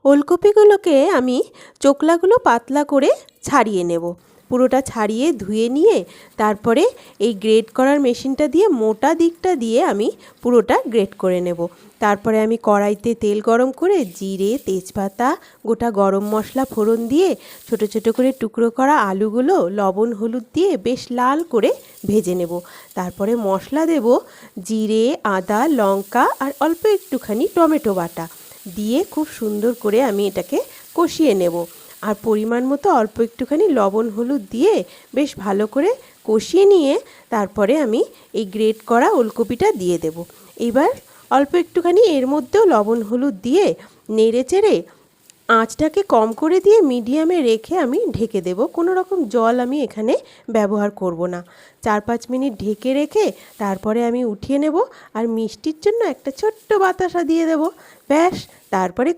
ওলকপিগুলোকে আমি চোকলাগুলো পাতলা করে ছাড়িয়ে নেব। পুরোটা ছাড়িয়ে ধুয়ে নিয়ে তারপরে এই গ্রেট করার মেশিনটা দিয়ে মোটা দিকটা দিয়ে আমি পুরোটা গ্রেট করে নেব। তারপরে আমি কড়াইতে তেল গরম করে জিরে, তেজপাতা, গোটা গরম মশলা ফোড়ন দিয়ে ছোট ছোট করে টুকরো করা আলুগুলো লবণ হলুদ দিয়ে বেশ লাল করে ভেজে নেব। তারপরে মশলা দেব জিরে, আদা, লঙ্কা আর অল্প একটুখানি টমেটো বাটা দিয়ে খুব সুন্দর করে আমি এটাকে কষিয়ে নেব। আর পরিমাণ মতো অল্প একটুখানি লবণ হলুদ দিয়ে বেশ ভালো করে কষিয়ে নিয়ে তারপরে আমি এই গ্রেট করা ওলকপিটা দিয়ে দেব। এবার অল্প একটুখানি এর মধ্যেও লবণ হলুদ দিয়ে নেড়ে চেড়ে আঁচটাকে কম করে দিয়ে মিডিয়ামে রেখে আমি ঢেকে দেব। কোনো রকম জল আমি এখানে ব্যবহার করব না। 4-5 মিনিট ঢেকে রেখে তারপরে আমি উঠিয়ে নেব আর মিষ্টির জন্য একটা ছোট্ট বাতাসা দিয়ে দেব। ব্যাস, তারপরে